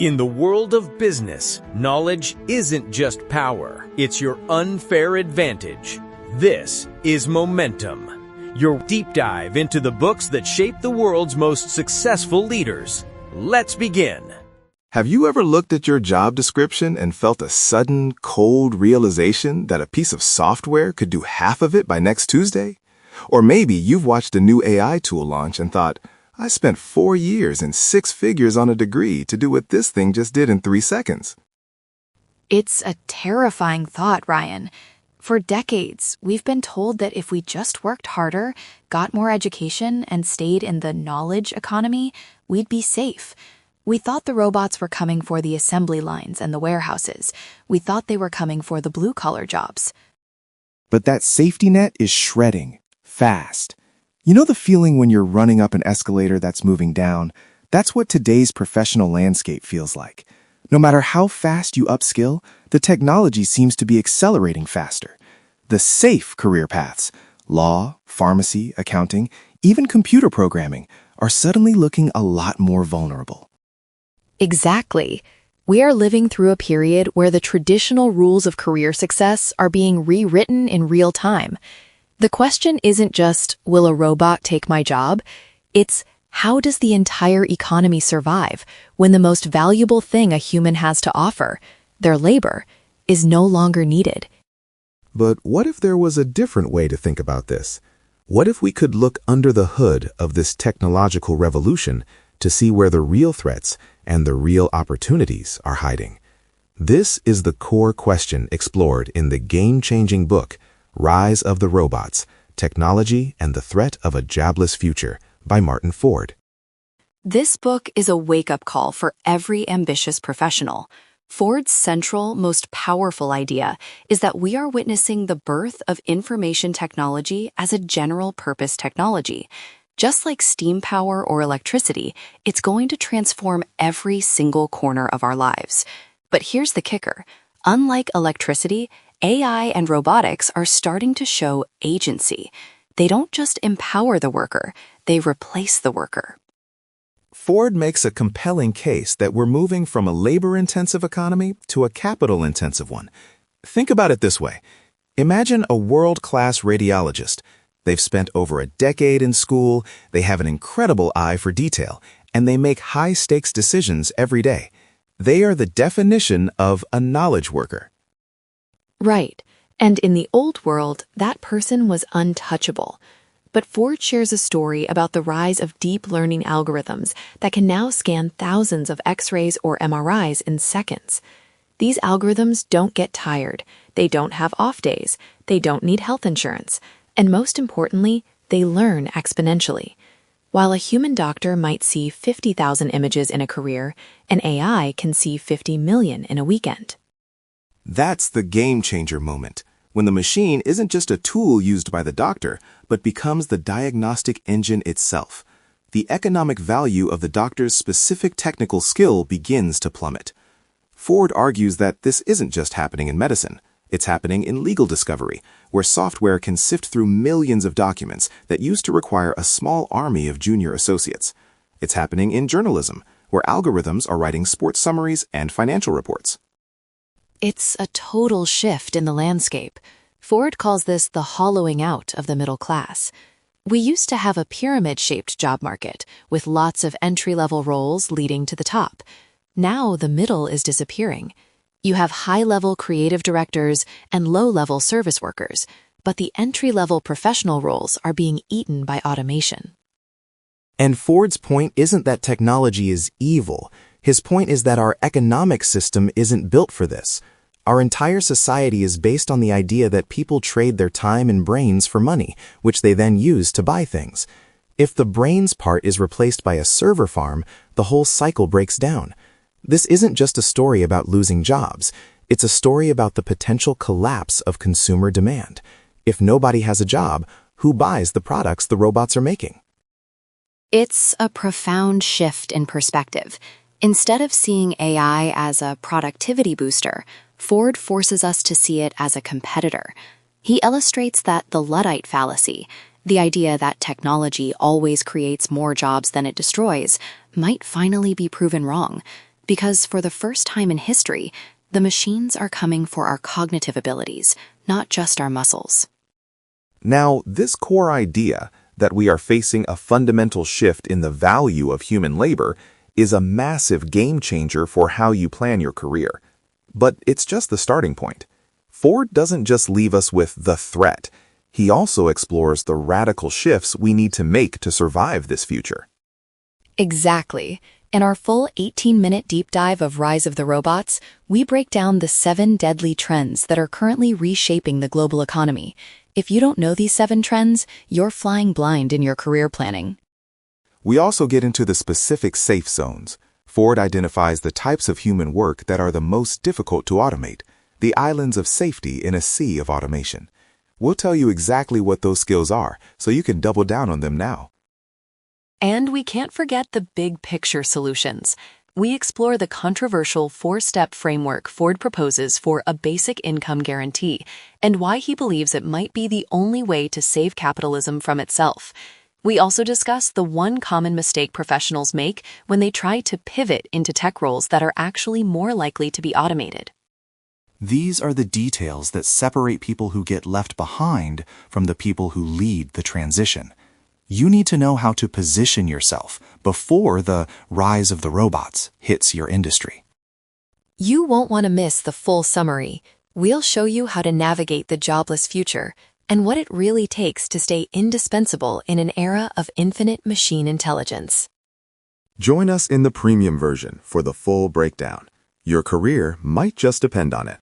In the world of business, knowledge isn't just power, it's your unfair advantage. This is Momentum, your deep dive into the books that shape the world's most successful leaders. Let's begin. Have you ever looked at your job description and felt a sudden, cold realization that a piece of software could do half of it by next Tuesday? Or maybe you've watched a new AI tool launch and thought, I spent 4 years and 6 figures on a degree to do what this thing just did in 3 seconds. It's a terrifying thought, Ryan. For decades, we've been told that if we just worked harder, got more education, and stayed in the knowledge economy, we'd be safe. We thought the robots were coming for the assembly lines and the warehouses. We thought they were coming for the blue-collar jobs. But that safety net is shredding, fast. You know the feeling when you're running up an escalator that's moving down? That's what today's professional landscape feels like. No matter how fast you upskill, the technology seems to be accelerating faster. The safe career paths, law, pharmacy, accounting, even computer programming, are suddenly looking a lot more vulnerable. Exactly. We are living through a period where the traditional rules of career success are being rewritten in real time. The question isn't just, will a robot take my job? It's, how does the entire economy survive when the most valuable thing a human has to offer, their labor, is no longer needed? But what if there was a different way to think about this? What if we could look under the hood of this technological revolution to see where the real threats and the real opportunities are hiding? This is the core question explored in the game-changing book, Rise of the Robots, Technology and the Threat of a Jobless Future by Martin Ford. This book is a wake-up call for every ambitious professional. Ford's central, most powerful idea is that we are witnessing the birth of information technology as a general-purpose technology. Just like steam power or electricity, it's going to transform every single corner of our lives. But here's the kicker. Unlike electricity, AI and robotics are starting to show agency. They don't just empower the worker, they replace the worker. Ford makes a compelling case that we're moving from a labor-intensive economy to a capital-intensive one. Think about it this way. Imagine a world-class radiologist. They've spent over a decade in school, they have an incredible eye for detail, and they make high-stakes decisions every day. They are the definition of a knowledge worker. Right. And in the old world, that person was untouchable. But Ford shares a story about the rise of deep learning algorithms that can now scan thousands of X-rays or MRIs in seconds. These algorithms don't get tired, they don't have off days, they don't need health insurance, and most importantly, they learn exponentially. While a human doctor might see 50,000 images in a career, an AI can see 50 million in a weekend. That's the game-changer moment, when the machine isn't just a tool used by the doctor, but becomes the diagnostic engine itself. The economic value of the doctor's specific technical skill begins to plummet. Ford argues that this isn't just happening in medicine. It's happening in legal discovery, where software can sift through millions of documents that used to require a small army of junior associates. It's happening in journalism, where algorithms are writing sports summaries and financial reports. It's a total shift in the landscape. Ford calls this the hollowing out of the middle class. We used to have a pyramid-shaped job market, with lots of entry-level roles leading to the top. Now the middle is disappearing. You have high-level creative directors and low-level service workers, but the entry-level professional roles are being eaten by automation. And Ford's point isn't that technology is evil. His point is that our economic system isn't built for this. Our entire society is based on the idea that people trade their time and brains for money, which they then use to buy things. If the brains part is replaced by a server farm, the whole cycle breaks down. This isn't just a story about losing jobs. It's a story about the potential collapse of consumer demand. If nobody has a job, who buys the products the robots are making? It's a profound shift in perspective. Instead of seeing AI as a productivity booster, Ford forces us to see it as a competitor. He illustrates that the Luddite fallacy, the idea that technology always creates more jobs than it destroys, might finally be proven wrong. Because for the first time in history, the machines are coming for our cognitive abilities, not just our muscles. Now, this core idea that we are facing a fundamental shift in the value of human labor is a massive game changer for how you plan your career. But it's just the starting point. Ford doesn't just leave us with the threat. He also explores the radical shifts we need to make to survive this future. Exactly. In our full 18-minute deep dive of Rise of the Robots, we break down the 7 deadly trends that are currently reshaping the global economy. If you don't know these 7 trends, you're flying blind in your career planning. We also get into the specific safe zones. Ford identifies the types of human work that are the most difficult to automate, the islands of safety in a sea of automation. We'll tell you exactly what those skills are, so you can double down on them now. And we can't forget the big picture solutions. We explore the controversial 4-step framework Ford proposes for a basic income guarantee and why he believes it might be the only way to save capitalism from itself. We also discuss the one common mistake professionals make when they try to pivot into tech roles that are actually more likely to be automated. These are the details that separate people who get left behind from the people who lead the transition. You need to know how to position yourself before the rise of the robots hits your industry. You won't want to miss the full summary. We'll show you how to navigate the jobless future and what it really takes to stay indispensable in an era of infinite machine intelligence. Join us in the premium version for the full breakdown. Your career might just depend on it.